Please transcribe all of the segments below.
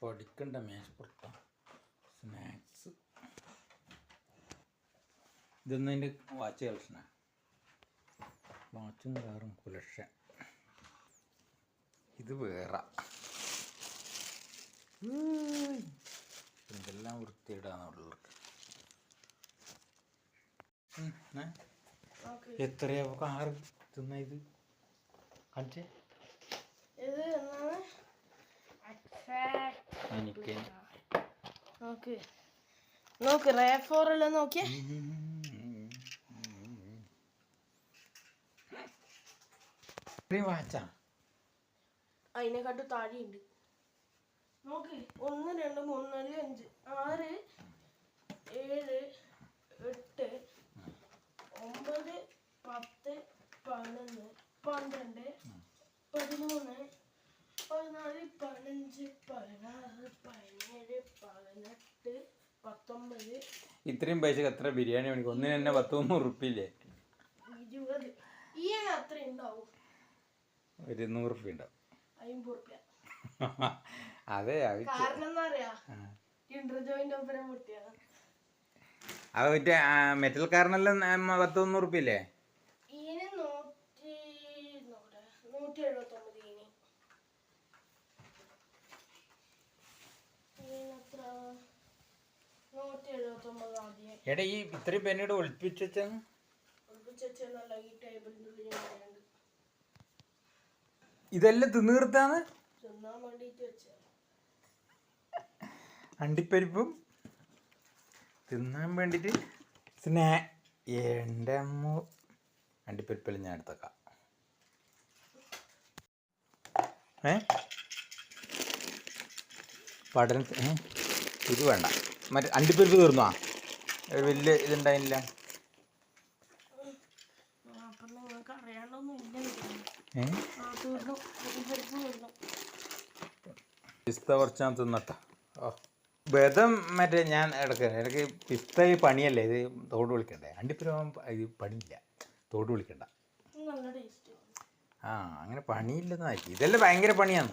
പഠിക്കണ്ട മേശപ്പുറത്ത സ്നാക്സ്. ഇതൊന്നും എൻ്റെ വാച്ച് കളക്ഷനാ. വാച്ചും കാറും കുലക്ഷൻ. ഇത് വേറെ എന്തെല്ലാം വൃത്തിയിടാന്നുള്ളത്. എത്രയാ കാറ് തിന്ന? ഇത് കാണിച്ചേ. എനിക്ക് നോക്ക് റേഫോറെല്ലാം നോക്കിയേ. വാച്ചാ അതിനെക്കാട്ട് താഴെയുണ്ട്. നോക്ക് 1 2 3 4 5 6 7 8 9 10 11 12 13 14 15 16 17 18 19. ഇത്രയും പൈസക്ക് എത്ര ബിരിയാണി മേടിക്കും? ഒന്നിന് തന്നെ 10-3 ഉറുപ്പില്ലേ? 20. ഈ അത്ര ഉണ്ടാവും. ഒരു 100 ഉറുപ്പ്യ ഉണ്ടാവും. 50 ഉറുപ്പ്യ. അതെ. കാരണം എന്താ പറയാ, ഇന്റർജോയിന്റ് ഒപ്പരം മുട്ടിയാണ്. അത് മറ്റേ മെറ്റൽ കാരനെല്ലാം 10-100 ഉറുപ്പില്ലേ? ഇതിന് 179. എടാ ഈ ഇത്രയും പെന്നോട് ഒളിപ്പിച്ചു വെച്ചാണ്. ഇതെല്ലാം തിന്നീർത്താണ്. അണ്ടിപ്പരിപ്പും തിന്നാൻ വേണ്ടിട്ട് എൻ്റെ അമ്മ. അണ്ടിപ്പരിപ്പെല്ലാം ഞാൻ എടുത്തേക്കാം. പഠനത്തിന് ഇത് വേണ്ട. മറ്റേ അണ്ടിപ്പരിപ്പ് തീർന്നോ? വലിയ ഇതുണ്ടായില്ല. പിസ്ത കുറച്ചാൽ തിന്നട്ട. ഓ ബദം മറ്റേ ഞാൻ ഇടയ്ക്ക് പിസ്ത ഈ പണിയല്ലേ, ഇത് തോട് വിളിക്കണ്ടേ? അണ്ടിപ്പരിപ്പ് ഇത് പണിയില്ല, തോട് വിളിക്കണ്ട. അങ്ങനെ പണിയില്ലെന്നായിരിക്കും. ഇതെല്ലാം ഭയങ്കര പണിയാണ്.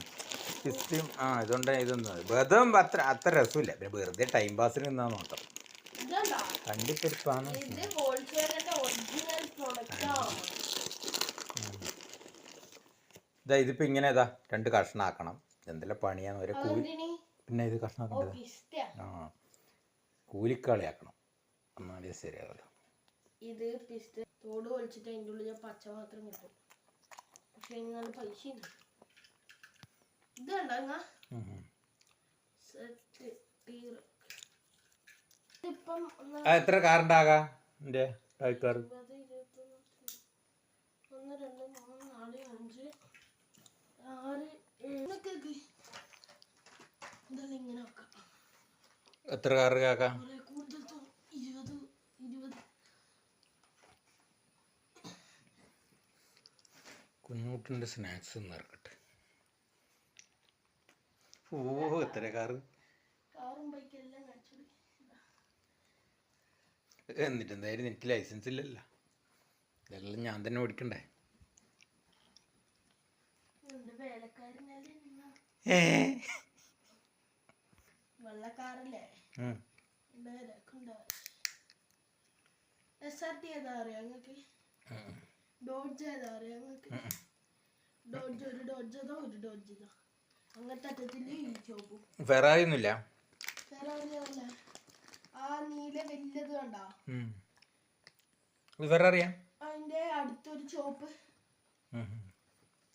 പിസ്തയും ഇതുകൊണ്ട് ഇതൊന്നും ബദം അത്ര രസമില്ല. പിന്നെ വെറുതെ ടൈം പാസിന് നിന്നാ നോക്കാം. അണ്ടിപ്പരിപ്പാണ്. ഇതിപ്പോ ഇങ്ങനെ 2 കഷ്ണാക്കണം. എന്തെല്ലാം പണിയാന്ന് വരെ കൂലി. പിന്നെ ഇത് കഷ്ണാക്കേണ്ടത് കൂലിക്കാളിയാക്കണം. എന്നാലേ ശരിയാവല്ലോ. ഇത് പിസ്ത തോട് പൊളിച്ചിട്ട് അതിൻ്റെ ഉള്ളിൽ പച്ച മാത്രം കിട്ടും. പക്ഷെ നല്ല പൈസ ഉണ്ട്. ഇത് കണ്ടോ എത്ര കാറുണ്ടാകാ? എൻ്റെ കാർ 1 2 3 4 5 6 7 ഇങ്ങനെ വെക്കാം. എത്ര കാറ് കാക്ക? 20 കുഞ്ഞൂട്ടിൻ്റെ സ്നാക്സ് നിറക്കട്ടെ. എത്ര കാറ്? എന്നിട്ട് എന്തായാലും എനിക്ക് ലൈസൻസ് ഇല്ലല്ലോ. ഇതെല്ലാം ഞാൻ തന്നെ ഓടിക്കണ്ടേ? വെള്ളക്കാരല്ലേ? SRT ഏതാ അറിയാം നിങ്ങൾക്ക്? ഡോഡ്ജ് ഏതാ അറിയാം നിങ്ങൾക്ക്? ഡോഡ്ജ് ഒരു ഡോഡ്ജ് അങ്ങനത്തെ അറ്റത്തില് ഈ ചോപ്പും. ഫെറാറി ഒന്നുമില്ല. ഫെറാറി അല്ല, ആ നീല വലിയത് കണ്ടോ? ഫെറാറിയാ? അതിന്റെ അടുത്തൊരു ചോപ്പ്.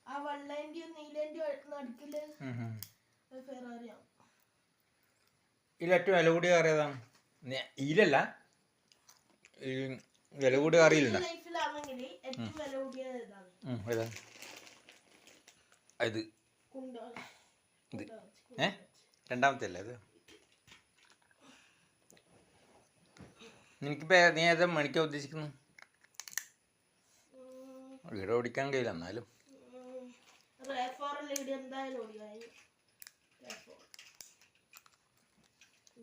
ആ വെള്ളേന്റെയും നീലേന്റെയും നടുക്കില് ഫെറാറിയാണ്. ഇതിൽ ഏറ്റവും വില കൂടിയ കാർ ഏതാണ്? ഇതിലല്ല, വില കൂടിയ കാറിയിലുണ്ടോ? ലൈഫിലാണെങ്കിൽ ഏറ്റവും വില കൂടിയത് ഏതാണ്? ഇത് രണ്ടാമത്തെ അല്ലേ ഇത്? നിനക്കിപ്പോ നീ ഏതാ മണിക്കാ ഉദ്ദേശിക്കുന്നു? വീട് ഓടിക്കാൻ കഴിയില്ല, എന്നാലും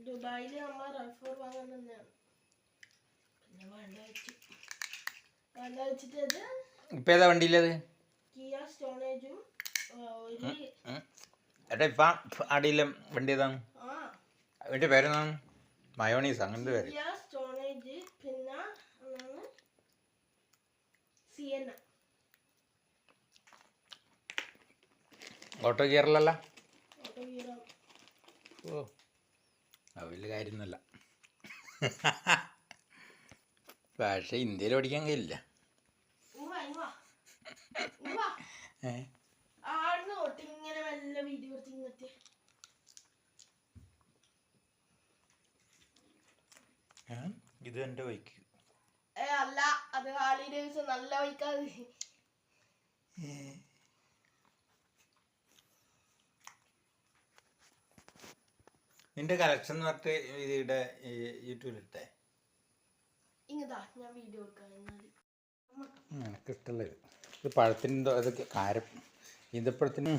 ദുബായില് നമ്മൾ റെഫോർ വാങ്ങാൻ തന്നെയാണ്. പിന്നെ വേണ്ട വെച്ചിട്ട് ഇപ്പൊ ഏതാ വണ്ടിയിലത്? കിയ സ്റ്റോണേജും ഒരു ഏട്ടാ ഇപ്പം അടിയിലെ വണ്ടി ഏതാണ് ആ അതിൻ്റെ പേരെന്താണ് മയോണീസ് അങ്ങനത്തെ പേര് സ്റ്റോണേജ് പിന്നെ സിയന ഓട്ടോ ഗിയറിലല്ല ഓട്ടോ ഗിയർ ഓ അത് വലിയ കാര്യമൊന്നുമല്ല പക്ഷേ ഇന്ത്യയിൽ ഓടിക്കാൻ കഴിയില്ല ഏ ആടുന്ന് തൊട്ട് ഇങ്ങനെ വല്ല വീഡിയോ എടുത്ത് ഇങ്ങനത്തെ ഇത് എൻ്റെ ബൈക്ക് അല്ല അത് ഹാർലി ഡേവിഡ്സൺ നല്ല ബൈക്കാണ് നിന്റെ കളക്ഷൻ എന്ന് പറഞ്ഞിട്ട് ഇതിടെ യൂട്യൂബിലിട്ടെ ഇങ്ങതാ ഞാൻ വീഡിയോ എടുക്കാം എനിക്ക് ഇഷ്ടമുള്ള ഇത് പഴത്തിൻ്റെ അതൊക്കെ കാരം ഈന്തപ്പഴത്തിന്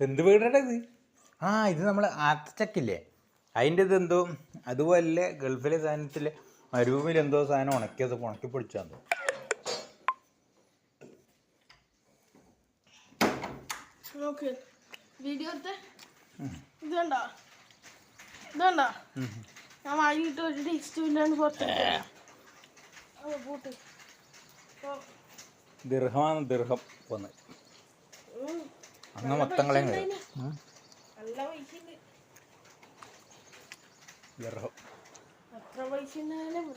എന്ത് വീടാണ് ഇത് ആ ഇത് നമ്മൾ ആത്തച്ചക്കില്ലേ അതിൻ്റെ ഇത് എന്തോ അതുപോലെ ഗൾഫിലെ സാധനത്തിൽ മരുഭൂമിയിൽ എന്തോ സാധനം ഉണക്കിയത് ഉണക്കി പൊടിച്ചാന്ന് നോക്ക് വീഡിയോ എടുത്ത് ഇതുണ്ടോ ഇതുണ്ടോ ഞാൻ വാങ്ങിയിട്ട് ഒരു ടേസ്റ്റും ഇല്ലാണ്ട് പുറത്ത് പോട്ട് ദീർഘമാണ് ദീർഘം പോന്ന് അങ്ങ് മൊത്തങ്ങളെ നല്ല പൈസ ഉണ്ട് ദീർഘം അത്ര പൈസ ഉണ്ടായാലും